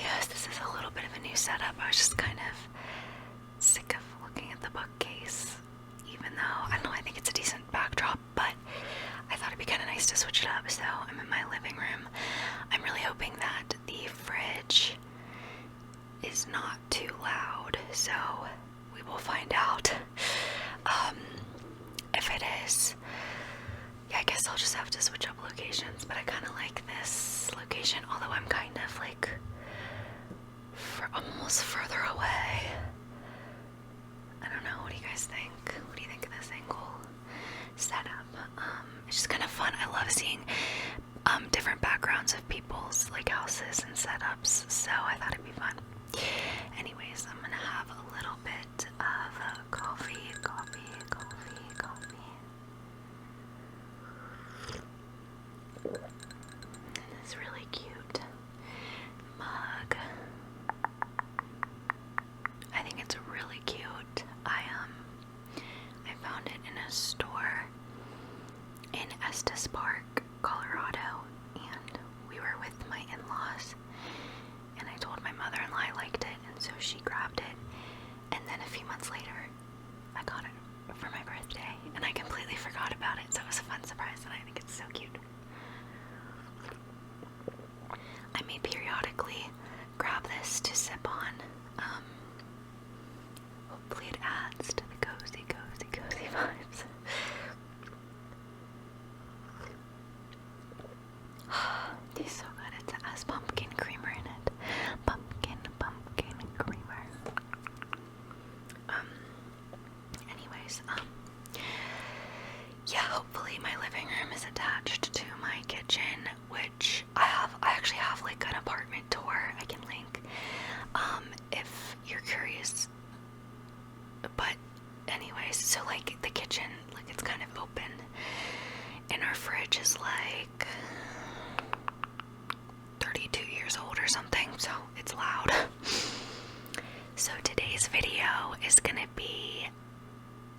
videos. This is a little bit of a new setup. I was just kind of sick of looking at the bookcase, even though, I don't know, I think it's a decent backdrop, but I thought it'd be kind of nice to switch it up. So I'm in my living room. I'm really hoping that the fridge is not too loud, so we will find out. If it is, yeah, I guess I'll just have to switch up locations, but I kind of like this location, although I'm kind of like almost further away. I don't know, what do you guys think? What do you think of this angle setup? It's just kind of fun. I love seeing different backgrounds of people's like houses and setups, so I thought it'd be fun. Anyways, I'm gonna have a little bit of coffee. This really cute mug. I think it's really cute. I found it in a store in Estes Park, Colorado, and we were with my in-laws, and I told my mother-in-law I liked it, and so she grabbed it, and then a few months later I got it for my birthday, and I completely forgot about it, so it was a fun surprise, and I think it's so cute. I may periodically grab this to sip on. Hopefully it adds to the cozy vibes. Tastes so good. It has pumpkin creamer in it. Pumpkin creamer. Anyways, yeah, hopefully my living room is attached to my kitchen, which I actually have like an apartment tour I can link, if you're curious. But anyways, so like the kitchen, like it's kind of open, and our fridge is like 32 years old or something, so it's loud. So today's video is gonna be,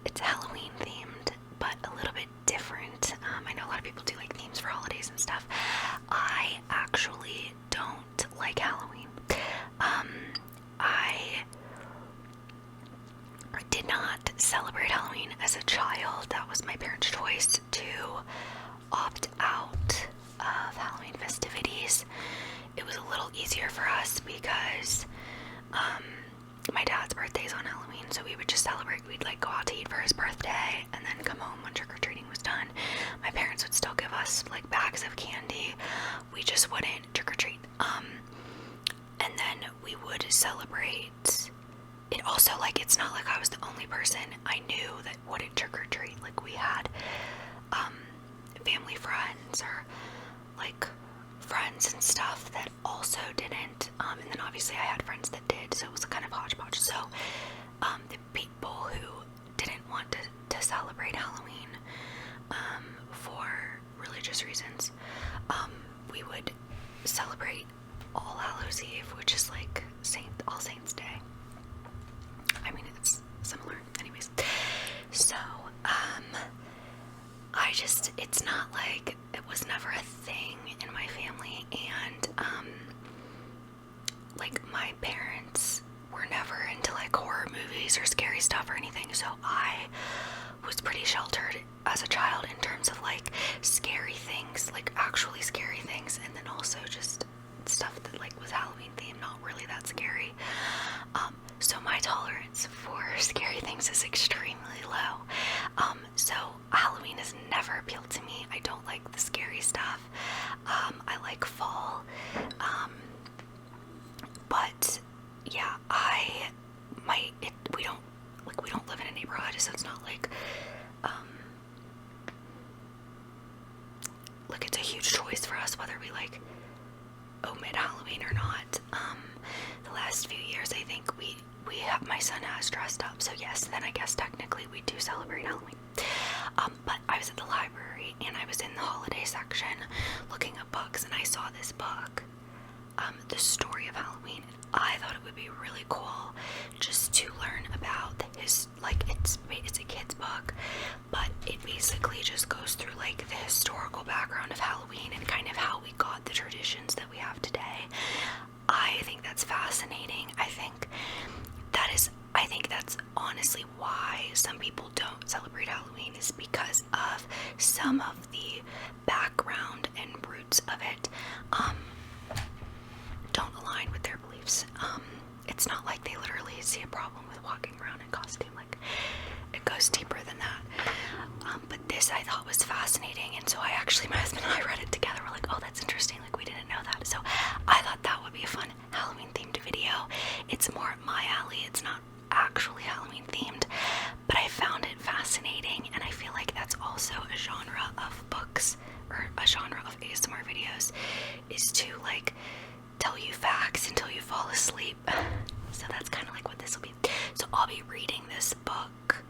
it's Halloween themed, but a little bit different. I know a lot of people do like themes for holidays and stuff. I actually don't like Halloween. I did not celebrate Halloween as a child. That was my parents' choice to opt out of Halloween festivities. It was a little easier for us because my dad's birthday's on Halloween, so we would just celebrate. We'd like go out to eat for his birthday and then come home when trick-or-treating was done. My parents would still give us like bags of candy. We just wouldn't trick-or-treat. And then we would celebrate. It also, like, it's not like I was the only person I knew that wouldn't trick-or-treat. Like, we had family friends or like friends and stuff that also didn't, and then obviously I had friends that did, so it was a kind of hodgepodge. So the people who didn't want to celebrate Halloween for religious reasons, we would celebrate All Hallows Eve, which is like All Saints Day. I mean, it's similar. Anyways, so it's not like, it was never a thing in my family, and like my parents were never into like horror movies or scary stuff or anything, so I was pretty sheltered as a child in terms of like scary things, like actually scary things, and then also just stuff that like was Halloween themed, not really that scary. So my tolerance for scary things is extremely low. So Halloween has never appealed to me. I don't like the scary stuff. I like fall. But yeah, we don't live in a neighborhood, so it's not like it's a huge choice for us whether we like omit Halloween or not. The last few years, I think my son has dressed up, so yes, then I guess technically we do celebrate Halloween. But I was at the library and I was in the holiday section looking at books, and I saw this book, The Story of Halloween. I thought it would be really cool just to learn about it's a kid's book, but it basically just goes through like the historical background of Halloween and kind of how we got the traditions that we have today. I think that's honestly why some people don't celebrate Halloween is because of some of the background and roots of it don't align with their beliefs. It's not like they literally see a problem with walking around in costume. Like, it goes deeper than that. But this I thought was fascinating, and so my husband and I read it together. We're like, oh, that's interesting. Like, we didn't know that. So I thought that would be a fun Halloween themed video. It's more up my alley. It's not actually Halloween themed, but I found it fascinating, and I feel like that's also a genre of books, or a genre of ASMR videos, is to like tell you facts until you fall asleep. So that's kind of like what this will be. So I'll be reading this book.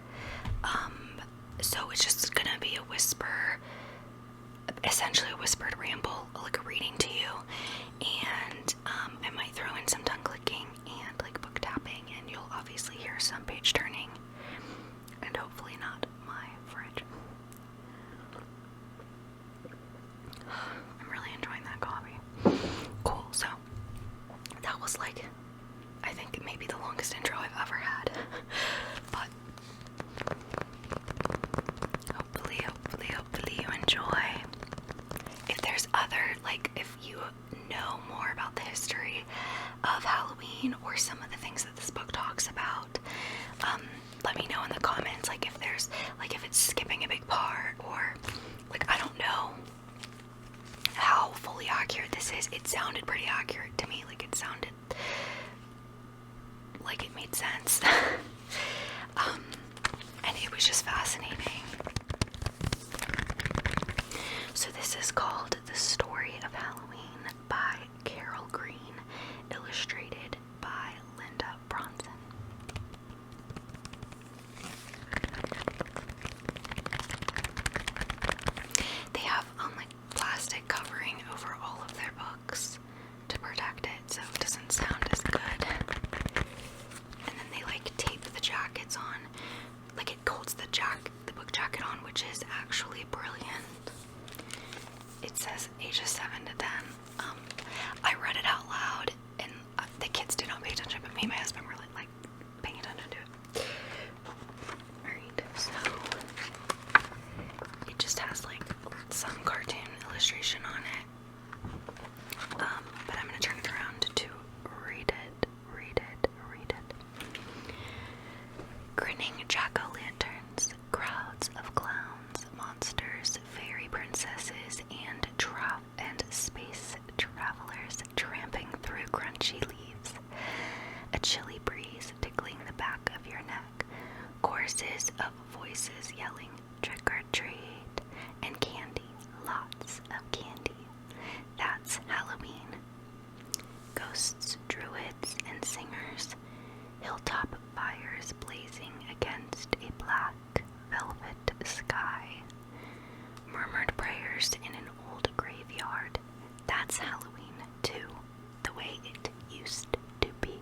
So it's just gonna be a whisper, essentially a whispered ramble, like a reading to you, and I might throw in some tongue clicking and like book tapping, and you'll obviously hear some page turning, and hopefully not my fridge. I'm really enjoying that coffee. Cool. So that was like, I think maybe the longest intro I've ever had. But hopefully you enjoy. If there's other, like, if you know more about the history of Halloween or some of the things that this book talks about, let me know in the comments. Like, if there's, like, if it's skipping a big part, or like, I don't know how fully accurate this is. It sounded pretty accurate to me. Like, it sounded like it made sense. And it was just fascinating. So this is called The Story of Halloween by Carol Green, illustrated by Linda Bronson. They have like plastic covering over all of their books to protect it so it doesn't sound as good. And then they like tape the jackets on. Like, it holds the book jacket on, which is actually brilliant. It says ages 7 to 10. I read it out loud, and the kids did not pay attention, but me and my husband were like paying attention to it. Alright, so it just has like some cartoon illustration on it. But I'm gonna turn it around to read it. Grinning jack-o'-lanterns, crowds of clowns, monsters, fairy princesses, and space travelers tramping through crunchy leaves. A chilly breeze tickling the back of your neck. Choruses of voices yelling, trick or treat, and candy, lots of candy. That's Halloween. Ghosts, druids, and singers. Hilltop fires blazing against a black velvet sky. Murmured prayers in an old graveyard. That's Halloween, too, the way it used to be.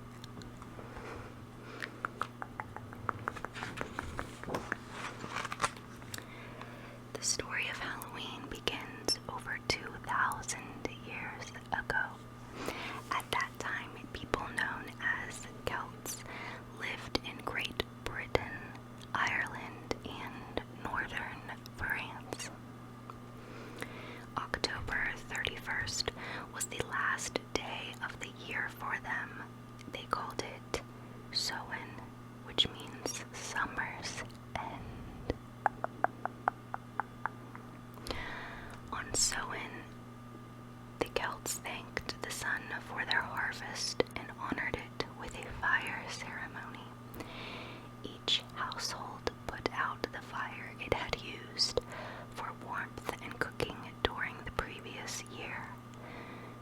The story of Halloween begins over 2,000 years ago. At that time, people known as Celts lived in Great Britain, Ireland, and northern France. October 31st was the last day of the year for them. They called it Samhain, which means summer's end. On Samhain, the Celts thanked the sun for their harvest and honored it with a fire ceremony. Each household put out the fire it had used for warmth and cooking during the previous year.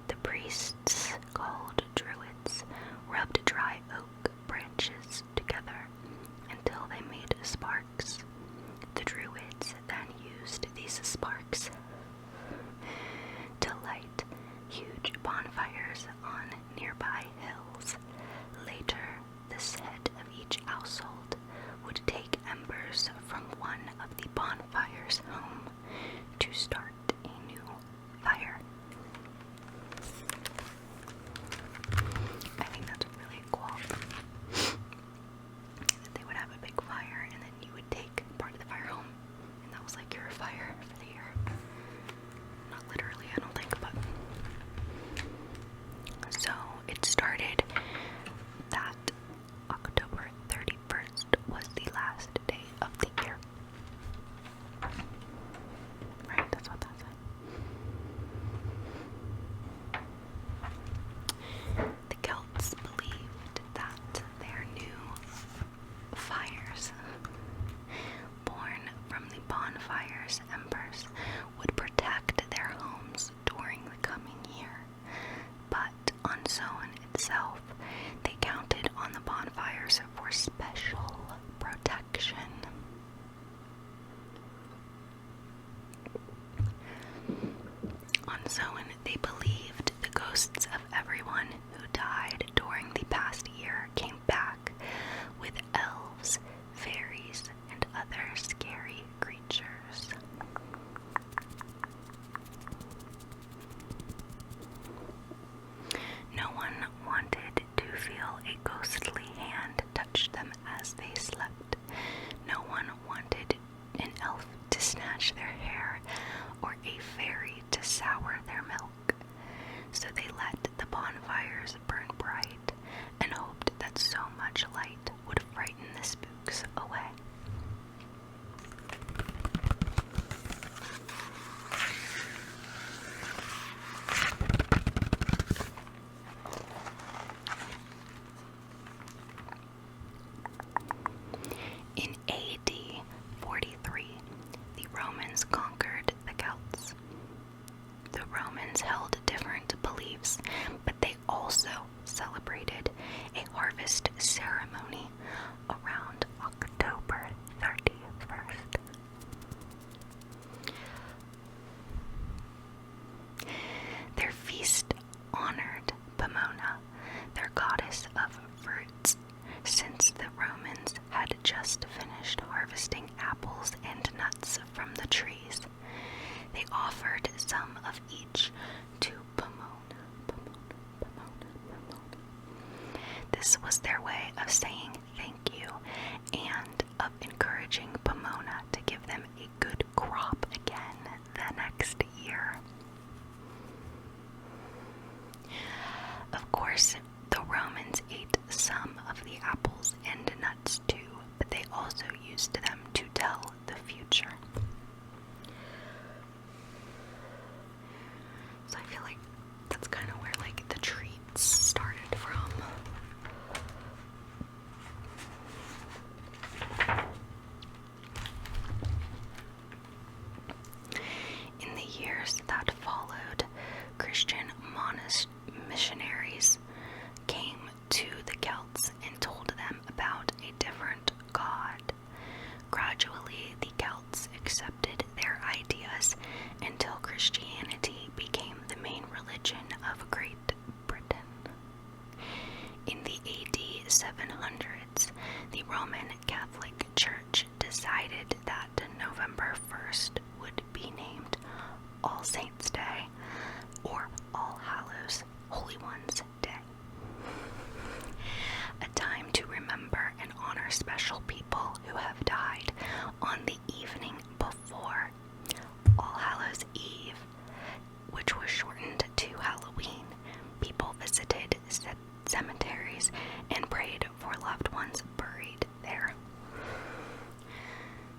The priests, called druids, rubbed dry oak branches together until they made sparks. The druids then used these sparks to light huge bonfires on nearby hills. Later, the head of each household would take embers from one of the bonfires home to start a new fire. I think that's really cool that they would have a big itself, they counted on the bonfires for special protection. On Samhain, they believed the ghosts of everyone who died during the past year came back with elves, fairies, and other scary creatures. No one wanted to feel a ghostly hand touch them as they slept. No one wanted an elf to snatch their hair or a fairy to sour their milk. So they let the bonfires burn bright and hoped that so much light would frighten the spooks away. In AD 43, the Romans conquered the Celts. The Romans held different beliefs, but they also celebrated a harvest ceremony around October 31st. Their feast honored Pomona, their goddess of fruits, since the Romans had just finished harvesting apples and nuts from the trees. They offered some of each to Pomona. This was their way of saying thank you and of encouraging Pomona to give them a good crop again the next year. Of course, the Romans ate some of the apples and nuts too, but they also used them to tell the future. So I feel like that's kind of where the treats started from. In the years that followed, Christian missionaries came to the Celts and told them about a different god. Gradually, the Celts accepted their ideas until Christianity became the main religion of Great Britain. In the AD 700s, the Roman Catholic Church decided that November 1st would be named All Saints' Day or All Hallows, Holy Ones' Day. A time to remember and honor special people who have died on the evening before All Hallows' Eve, which was shortened to Halloween. People visited cemeteries and prayed for loved ones buried there.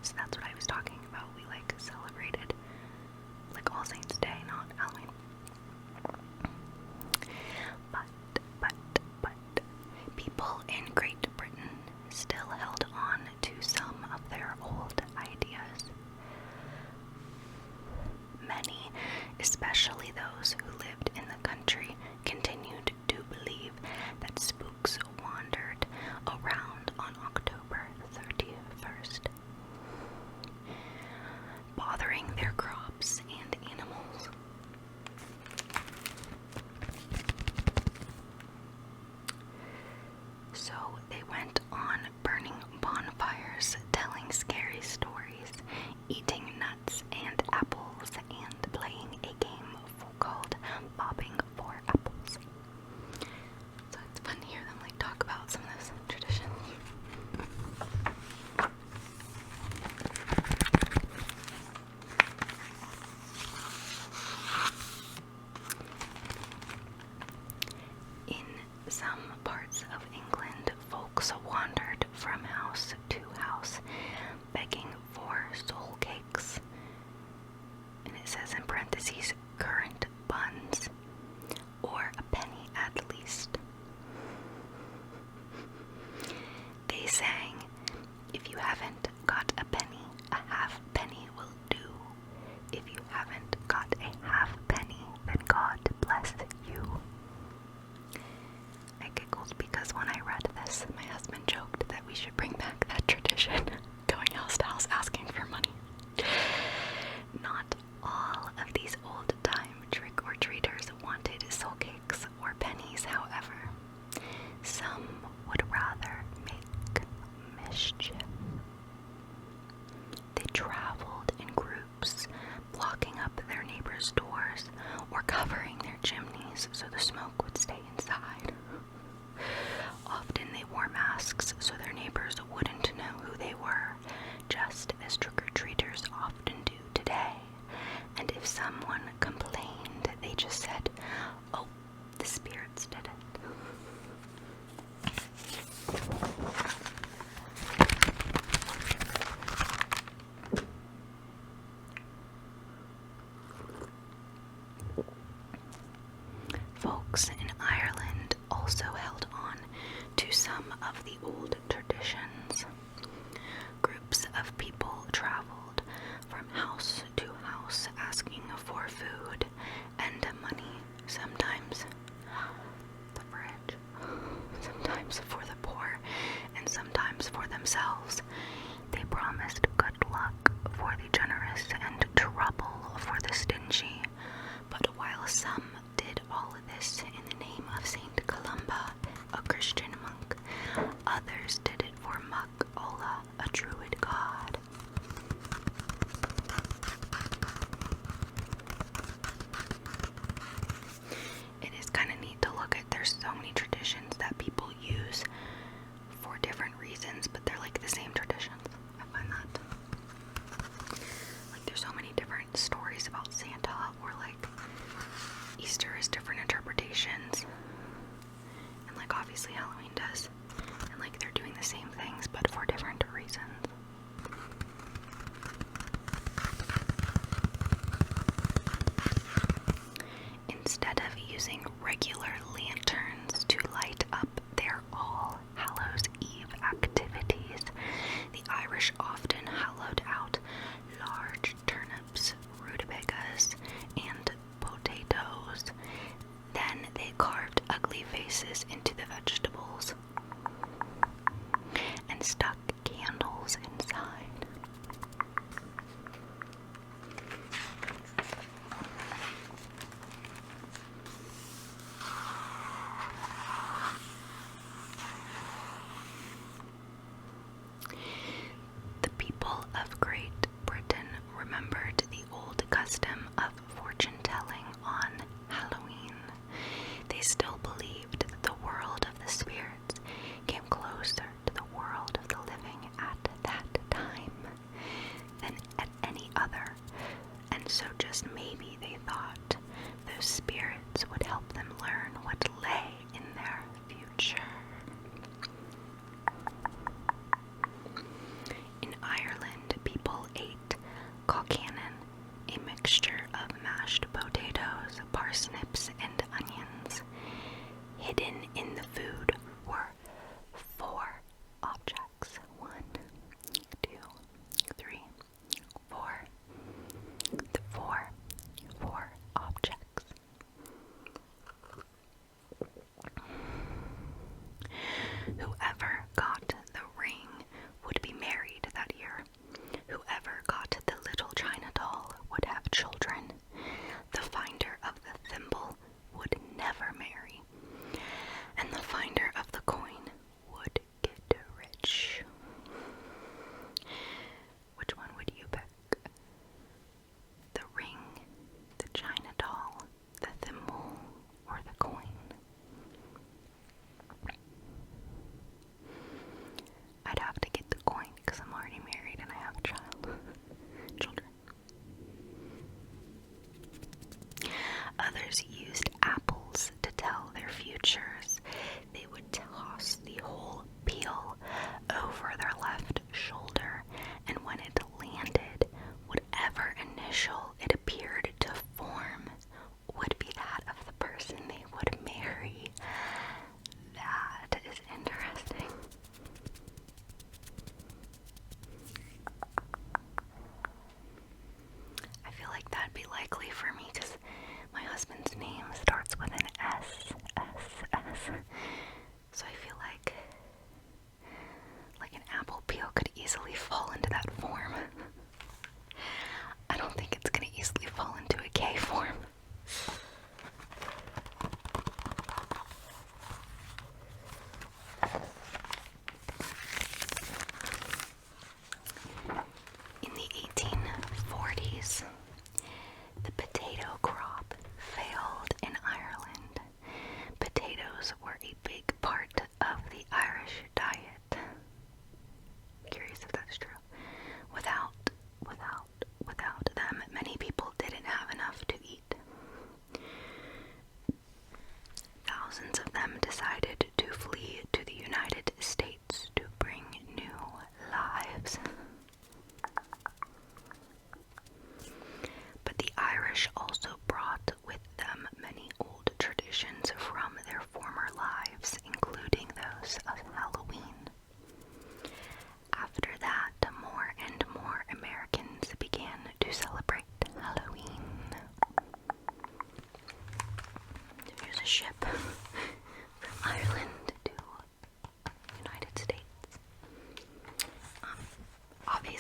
So that's what I was talking about. We celebrated All Saints' Day, not Halloween. But people in Great Britain still held on to some of their old ideas. Many, especially those who lived in the country, continued to believe that spooks wandered around on October 31st, bothering their crops and animals. So they went on burning bonfires, telling scary stories, eating nuts and apples, and playing a game called Bobbing for Apples. So it's fun to hear them talk about some of those traditions. In some parts of England, folks wandered from house to house, begging for soul cakes. And it says in parentheses, currant buns, or a penny at least. They sang, if you haven't got a penny, a half penny will do. If you haven't got a half penny, then God bless you. Christmas, my husband joked that we should bring back that tradition, going house to house asking for money. Not all of these old-time trick-or-treaters wanted soul cakes or pennies, however. Some would rather make mischief. They traveled in groups, blocking up their neighbors' doors or covering their chimneys so the smoke would stay inside. Often they wore masks so their neighbors wouldn't know who they were, just as trick-or-treaters often do today. And if someone complained, they just said, "Oh, the spirits did it." Folks in Ireland also held on to some of the old traditions. Groups of people traveled from house to house asking for food and money, sometimes the fridge, sometimes for the poor, and sometimes for themselves. They promised good luck for the generous and trouble for the stingy. But while some did all of this in the name of Saint Columba, a Christian monk, others did it for Muck Ola, a druid god. It is kind of neat to look at. There's so many traditions that people use for different reasons, but they're like the same traditions. I find that. Like, there's so many different stories about Santa, or like Easter has different interpretations, and like obviously Halloween does, and like they're doing the same things but for different reasons. Instead of using regular lanterns to light up their All Hallows Eve activities, the Irish often hollowed out large turnips, rutabagas, and potatoes. Then they carved ugly faces into the vegetables and stuck candles inside.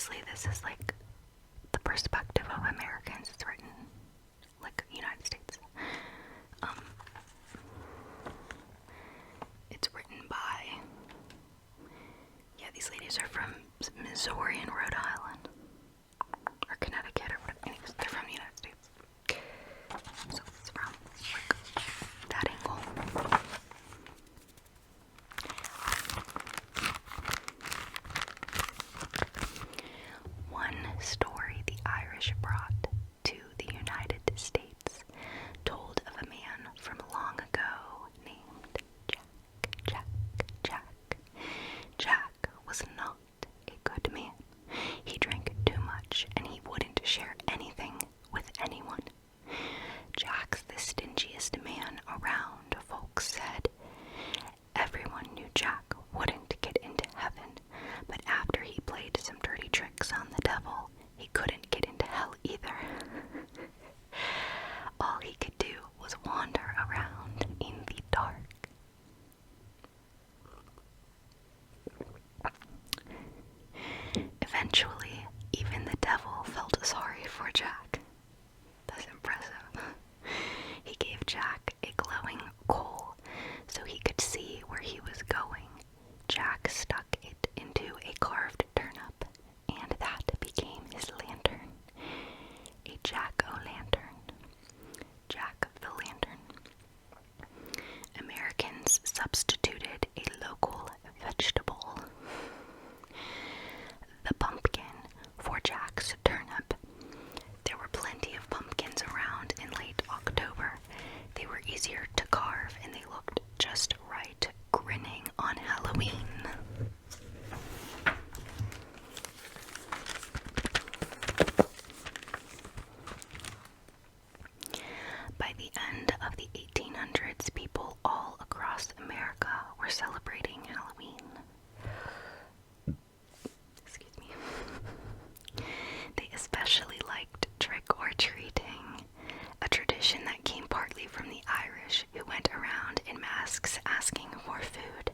obviously this is like the perspective of Americans. It's written like United States. It's written by, yeah, these ladies are from Missouri and Rhode Island, or Connecticut, or whatever. Anyways, they're from the United States. So it's from like that angle. One story the Irish brought to the United States told of a man from long ago named Jack. Jack was not a good man. He drank too much and he wouldn't share anything with anyone. Jack's the stingiest man around, folks said. Everyone knew Jack wouldn't get into heaven, but after he played some dirty tricks on the devil, he couldn't get into hell either. All he could do was wander around in the dark. Eventually, even the devil felt sorry for Jack. That's impressive. He gave Jack a glowing coal so he could see where he was going. Jack stuck it into a carved turnip, and that became his lantern. A jack-o'-lantern. Jack the Lantern. Americans substituted a local vegetable, the pumpkin, for Jack's turnip. There were plenty of pumpkins around in late October. They were easier to carve and they looked just right, grinning on Halloween. By the end of the 1800s, people all across America were celebrating Halloween. Excuse me. They especially liked trick-or-treating, a tradition that came partly from the Irish, who went around in masks asking for food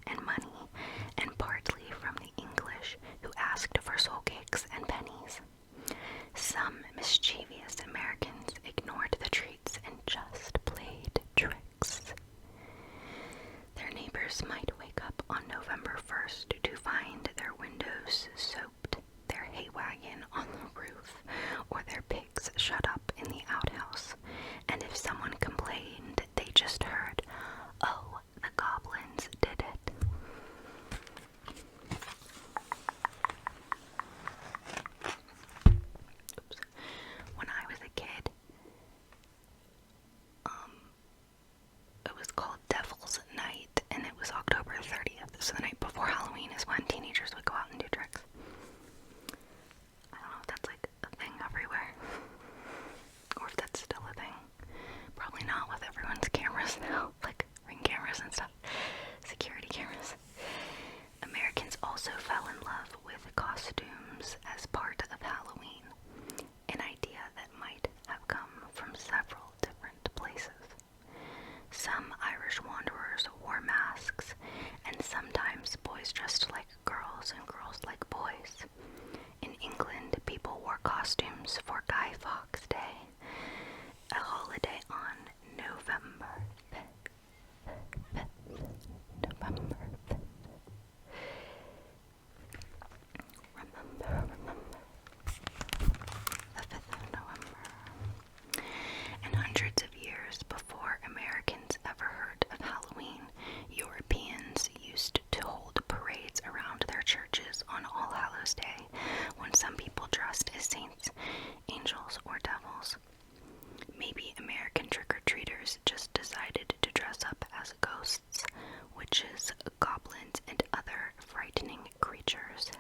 and money, and partly from the English, who asked for soul cakes and pennies. Some mischievous Americans ignored the treats and just played tricks. Their neighbors might wake up on November 1st to find their windows soaked, their hay wagon on the roof, or their pigs shut up in the outhouse. And if someone complained, they just heard, "Oh, the goblins did it." Oops. When I was a kid, it was called Devil's Night, and it was October 30th, so the night before Halloween is when teenagers would go out and do tricks. I don't know if that's like a thing everywhere, or if that's still a thing. Probably not with everyone's cameras now, like Ring cameras and stuff, security cameras. Americans also fell in love with costumes as part of Halloween, an idea that might have come from several different places. Some Irish wanderers wore masks, and sometimes boys dressed like girls and girls like boys. In England, people wore costumes for Guy Fawkes Day, a holiday on November 5th. November 5th. Remember. The 5th of November. And hundreds of years before Americans ever heard of Halloween, Europeans used to hold parades around their churches on All Hallows Day, when some people dressed as saints, angels, or devils. Maybe American trick-or-treaters just decided to dress up as ghosts, witches, goblins, and other frightening creatures,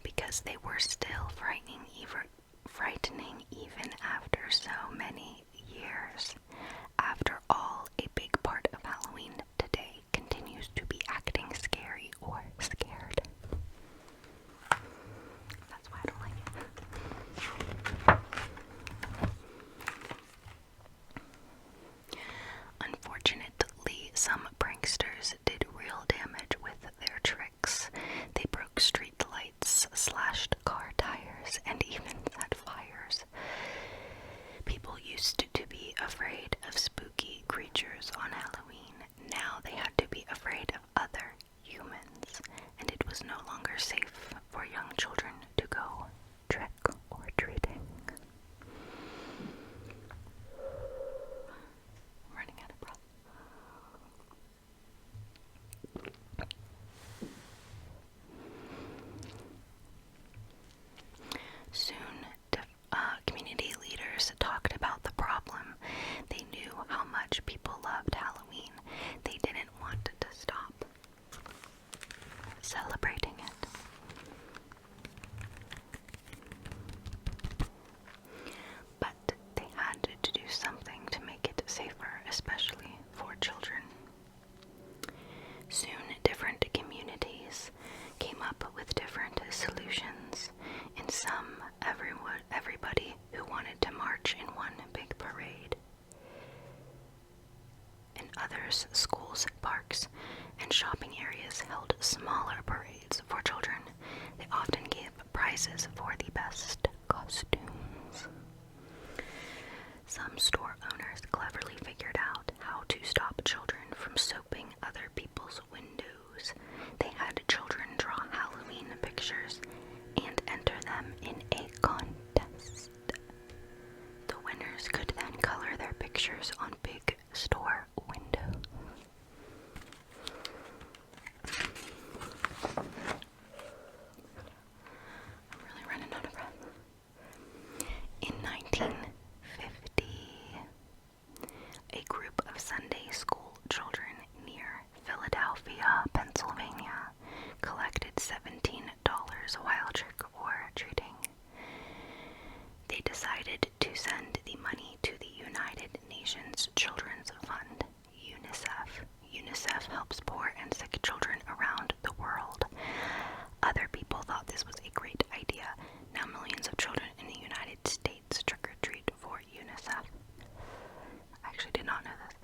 because they were still frightening even after so many years. After all, a big part of Halloween today continues to be acting scary or scared. That's why I don't like it. Unfortunately, some pranksters did real damage with their tricks. They broke street lights prizes for the best costumes. Some store owners cleverly figured out how to stop children from soaping other people's windows. They had children draw Halloween pictures and enter them in a contest. The winners could then color their pictures on big store windows. I'm really running out of breath. In 1950, a group of Sunday school children near Philadelphia, Pennsylvania, collected $17 while trick-or-treating. They decided to send the money to the United Nations Children's Fund, UNICEF. UNICEF helps poor and sick children around the world. Other people thought this was a great idea. Now millions of children in the United States trick-or-treat for UNICEF. I actually did not know this.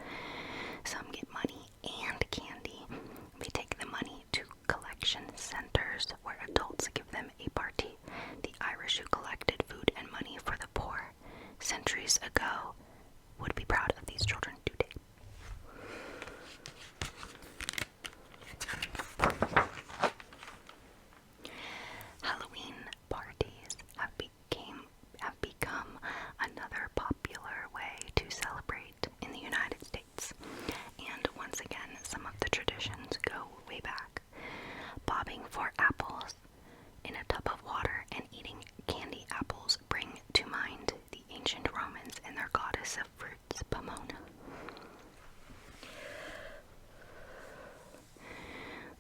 Some get money and candy. They take the money to collection centers where adults give them a party. The Irish who collected food and money for the poor centuries ago would be proud of these children today. Halloween parties have become another popular way to celebrate in the United States. And once again, some of the traditions go way back. Bobbing for apples in a tub of water and eating candy apples bring to mind the ancient Romans and their goddess of fruits, Pomona.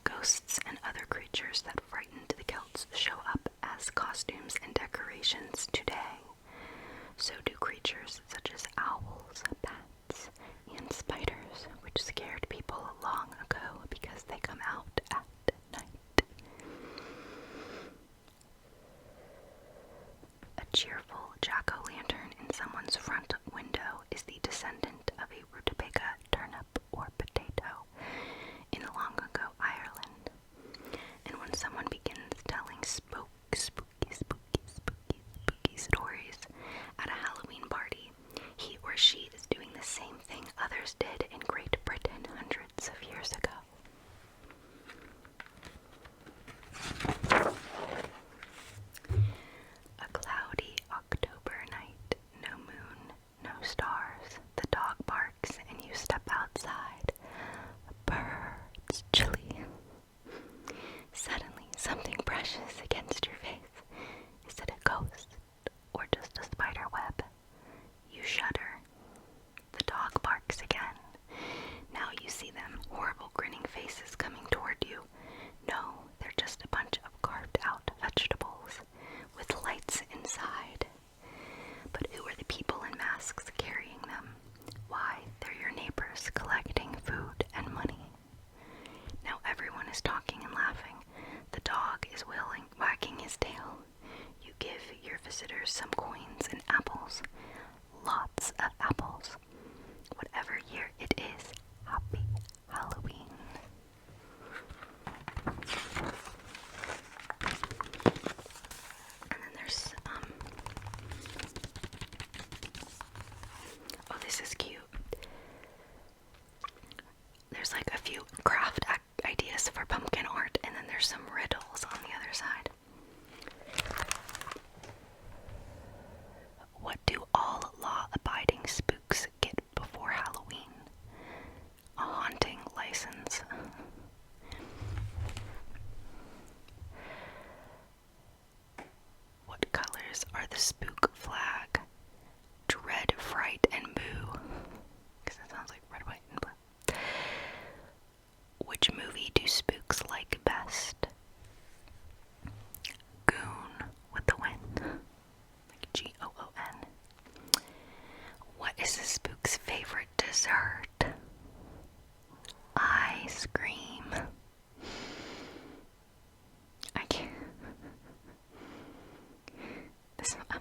Ghosts and other creatures that frightened the Celts show up as costumes and decorations today. So do creatures such as owls, bats, and spiders, which scared people long ago because they come out at night. A cheerful jack-o'-lantern in someone's front window is the descendant of a rutabaga, turnip, or potato in long ago Ireland. And when someone begins telling spooky stories at a Halloween party, he or she is doing the same thing others did in Great Britain hundreds of years ago. A cloudy October night, no moon, no stars, the dog barks and you step outside. Brrr, it's chilly. Suddenly, something brushes against your face. Is it a ghost or just a spider web? You shudder. The dog barks again. Now you see them, horrible grinning faces coming toward you. No, they're just a bunch of carved out vegetables with lights inside. But who are the people in masks carrying them? Why, they're your neighbors collecting food and money. Now everyone is talking and laughing. The dog is wagging his tail. You give your visitors some coins and apples. Lots of apples. Whatever year it is, happy Halloween. And then there's, oh, this is cute. There's like a few craft ideas for pumpkin art, and then there's some riddles on the other side. What do all law-abiding spooks get before Halloween? A haunting license. What colors are the spook flag? Dread, fright, and boo. Because it sounds like red, white, and blue. Which movie do spooks like best? Goon with the wind. Like Goon. What is a spook's favorite dessert? Ice cream. I can't. I'm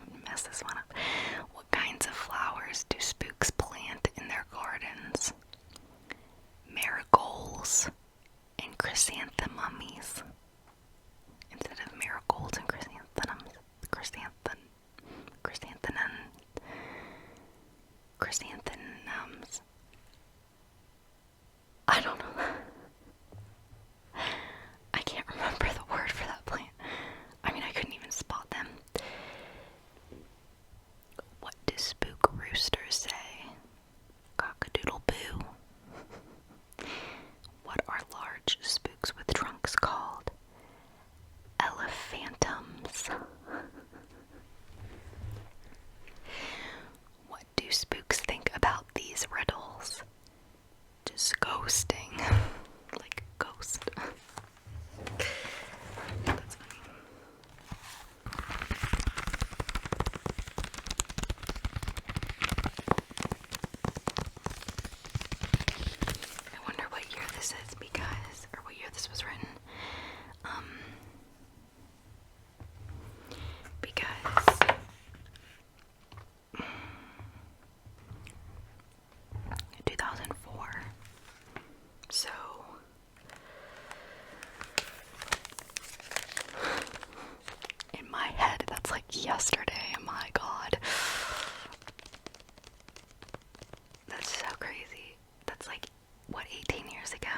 years ago.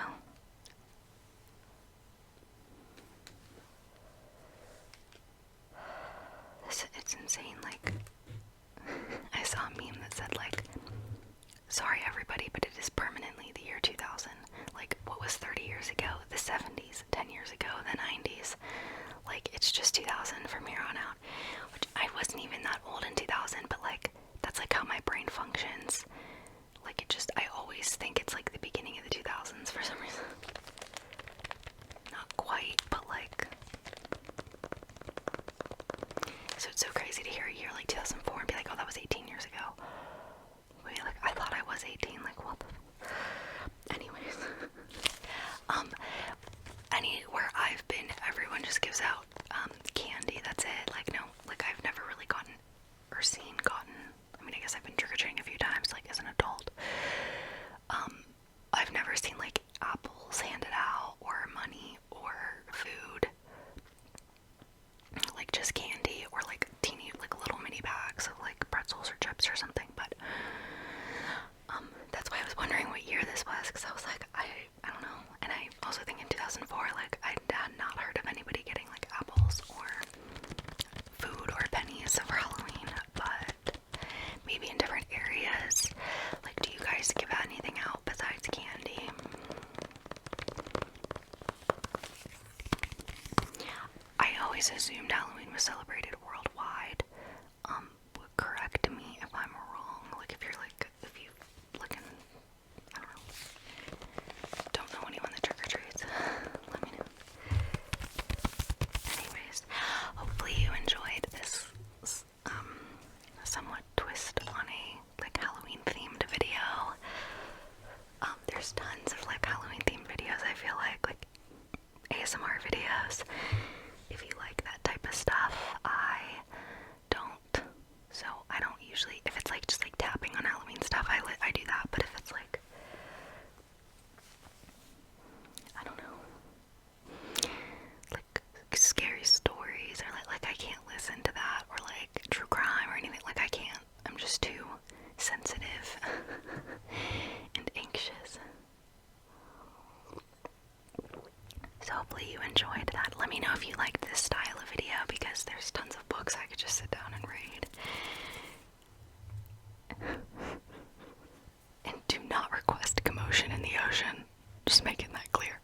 It's insane. Like, I saw a meme that said, like, sorry everybody, but it is permanently the year 2000. Like, what was 30 years ago? The 70s, 10 years ago, the 90s. Like, it's just 2000 from here on out. Which, I wasn't even that old in 2000, but, like, that's, like, how my brain functions. Like, I always think it's, like, the beginning of the 2000s for some reason. Not quite, but, like... So it's so crazy to hear a year like 2004 and be like, oh, that was 18 years ago. Wait, like, I thought I was 18, like, what the... Anyways. Anywhere I've been, everyone just gives out, candy, that's it. Like, no, like, I've never really gotten, I mean, I guess I've been trick-or-treating a few times, like, as an adult. I've never seen, like, apples handed out, or money, or food. Like, just candy, or, like, teeny, like, little mini bags of, like, pretzels or chips or something, but, that's why I was wondering what year this was, because I was like, I don't know, and I also think in 2004, like, I had not heard of anybody getting, like, apples, or food, or pennies for Halloween, but maybe in different areas. Like, do you guys give anything out besides candy? I always assumed Halloween was celebrated worldwide. Correct me if I'm wrong. Like, if you look in, I don't know anyone that trick-or-treats, let me know. Anyways, hopefully you enjoyed this, somewhat twist on a, like, Halloween-themed video. There's tons of, like, Halloween-themed videos, I feel like ASMR videos. If you like that type of stuff, I don't. So I don't usually, if it's like just like tapping on Halloween stuff, I do that. But if it's like, I don't know, like scary stories, or like I can't listen to that, or like true crime or anything, like I can't. I'm just too sensitive and anxious. So hopefully you enjoyed that. Let me know if you liked this style of video, because there's tons of books I could just sit down and read. And do not request commotion in the ocean. Just making that clear.